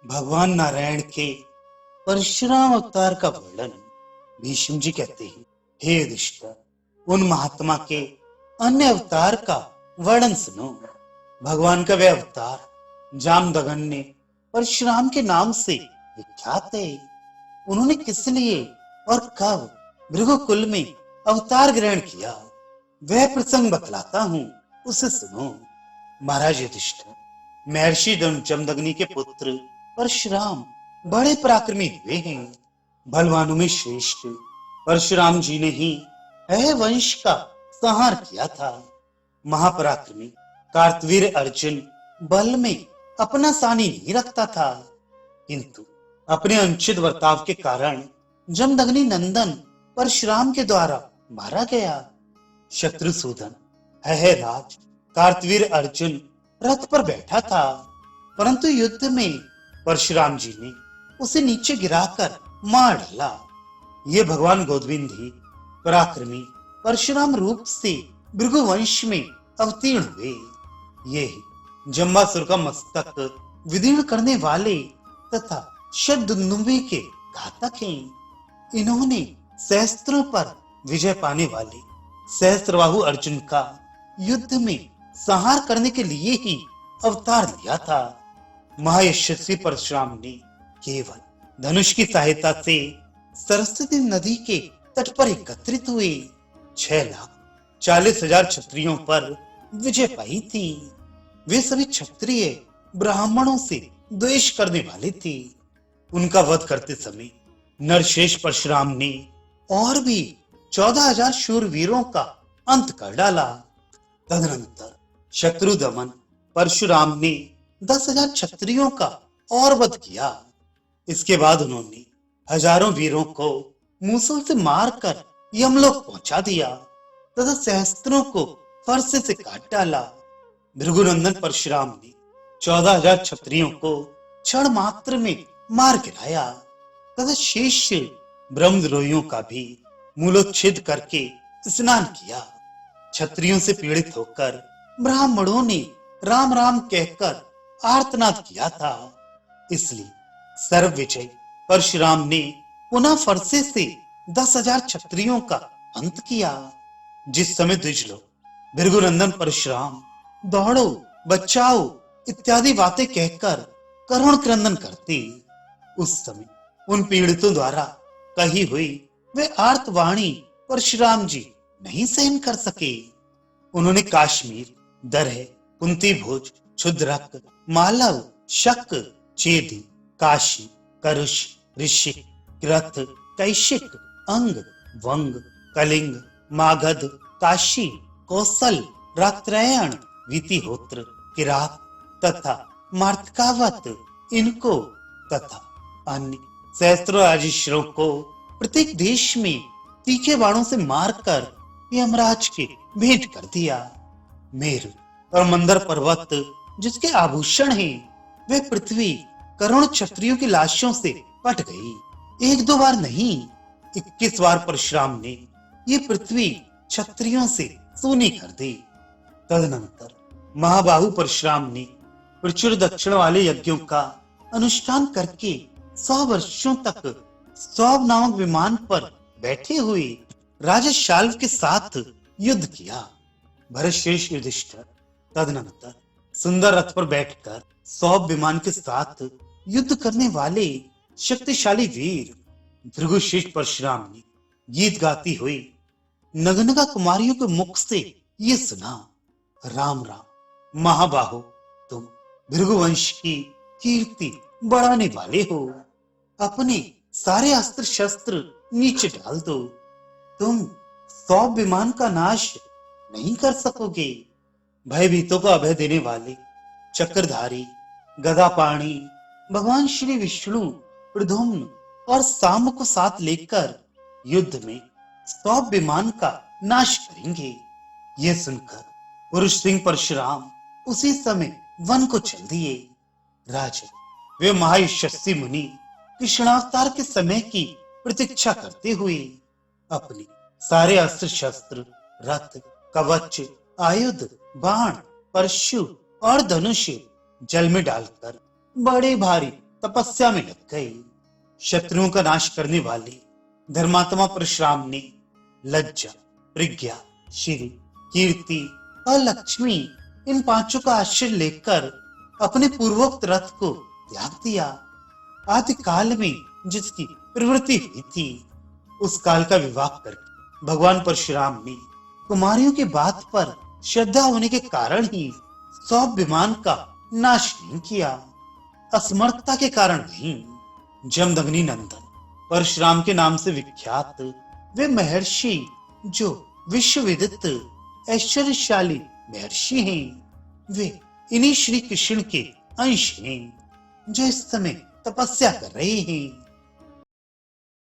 भगवान नारायण के परशुराम अवतार का वर्णन भीष्म जी कहते हैं, हे युधिष्ठिर, उन महात्मा के अन्य अवतार का वर्णन सुनो। भगवान का वह अवतार जामदग्न ने परशुराम के नाम से विख्यात है। उन्होंने किस लिए और कब भृगुकुल में अवतार ग्रहण किया, वह प्रसंग बतलाता हूँ, उसे सुनो। महाराज युधिष्ठिर, महर्षि जमदग्नि के पुत्र परशुराम बड़े पराक्रमी हुए हैं। बलवानों में श्रेष्ठ परशुराम जी ने ही अह वंश का संहार किया था। महापराक्रमी कार्तवीर अर्जुन बल में अपना सानी नहीं रखता था, किंतु अपने अनुचित बर्ताव के कारण जमदग्नि नंदन परशुराम के द्वारा मारा गया। शत्रुसूदन राज कार्तवीर अर्जुन रथ पर बैठा था, परंतु युद्ध में परशुराम जी ने उसे नीचे गिराकर मार डाला। ये भगवान गोविंद ही पराक्रमी परशुराम रूप से भृगुवंश में अवतीर्ण हुए। ये जम्बासुर का मस्तक विदीर्ण करने वाले तथा शतदुंदुभि के घातक हैं। इन्होंने सहस्त्रों पर विजय पाने वाले सहस्त्रबाहु अर्जुन का युद्ध में संहार करने के लिए ही अवतार लिया था। महायशस्वी परशुराम ने केवल धनुष की सहायता से सरस्वती नदी के तट पर एकत्रित हुए 6,40,000 क्षत्रियों पर विजय पाई थी। वे सभी क्षत्रिय ब्राह्मणों से द्वेष करने वाले थे। उनका वध करते समय नरशेष परशुराम ने और भी 14,000 शूरवीरों का अंत कर डाला। तदनंतर शत्रु दमन परशुराम ने 10,000 क्षत्रियों का और वध किया। इसके बाद उन्होंने हजारों वीरों को मूसल से मारकर यमलोक पहुंचा दिया तथा सहस्त्रों को फरसे से काट डाला। भृगुनंदन परशुराम ने 14,000 क्षत्रियों को क्षण मात्र में मार गिराया तथा शेष ब्रह्मद्रोहियों का भी मूलोच्छेद करके स्नान किया। क्षत्रियों से पीड़ित होकर ब्राह्मणों ने राम राम कहकर आर्तनाद किया था। इसलिए सर्व विजय परशुराम ने पुनः फरसे से 10,000 क्षत्रियों का अंत किया। जिस समय द्विज लोग भृगुनंदन परशुराम दौड़ो बचाओ इत्यादि बातें कहकर करुण क्रंदन करते, उस समय उन पीड़ितों द्वारा कही हुई वे आर्तवाणी परशुराम जी नहीं सहन कर सके। उन्होंने काश्मीर, दरह, कुंती भोज, क्षुद्रक, मालव, शक, चेदी, काशी, करुष, ऋषिक, कृत, कैशिक, अंग, वंग, कलिंग, मागध, काशी, कौशल, रात्रयण, वितिहोत्र, किरात तथा मार्तकावत, इनको तथा अन्य सहस्त्रों राजेश्वरों को प्रत्येक देश में तीखे बाणों से मारकर यमराज के भेंट कर दिया। मेरु और मंदर पर्वत जिसके आभूषण हैं, वह पृथ्वी करोड़ क्षत्रियों की लाशों से पट गई। 1-2 बार नहीं, 21 बार परशुराम ने ये पृथ्वी क्षत्रियों से सूनी कर दी। तदनंतर महाबाहु परशुराम ने प्रचुर दक्षिण वाले यज्ञों का अनुष्ठान करके 100 वर्षों तक सौभ नामक विमान पर बैठे हुए राजा शाल्व के साथ युद्ध किया। भरतश्रेष्ठ युधिष्ठिर तदनंतर सुंदर रथ पर बैठकर सौभ विमान के साथ युद्ध करने वाले शक्तिशाली वीर भृगुश्रेष्ठ परशुराम ने गीत गाती हुई नगनगा कुमारियों के मुख से ये सुना, राम राम महाबाहो, तुम भृगुवंश की कीर्ति बढ़ाने वाले हो। अपने सारे अस्त्र शस्त्र नीचे डाल दो, तुम सौभ विमान का नाश नहीं कर सकोगे। भयभीतों को अभय देने वाले चक्रधारी गदापाणी भगवान श्री विष्णु प्रद्युम्न और साम को साथ लेकर युद्ध में सौभ विमान का नाश करेंगे। यह सुनकर पुरुष सिंह परशुराम उसी समय वन को चल दिए। राजा वे महायशस्वी मुनि कृष्णावतार के समय की प्रतीक्षा करते हुए अपने सारे अस्त्र शस्त्र, रथ, कवच, आयुध, बाण, परशु और धनुष जल में डालकर बड़े भारी तपस्या में लग गए। शत्रुओं का नाश करने वाले धर्मात्मा परशुराम ने लज्जा, प्रज्ञा, श्री, कीर्ति और लक्ष्मी इन पांचों का आश्रय लेकर अपने पूर्वोक्त रथ को त्याग दिया। आदि काल में जिसकी प्रवृत्ति हुई थी उस काल का विवाह करके भगवान परशुराम ने कुमारियों की बात पर श्रद्धा होने के कारण ही स्वाभिमान का नाश नहीं किया, असमर्थता के कारण नहीं। जमदग्नि नंदन परशुराम के नाम से विख्यात वे महर्षि जो विश्वविदित ऐश्वर्यशाली महर्षि हैं, वे इन्हीं श्री कृष्ण के अंश हैं जो इस समय तपस्या कर रहे हैं।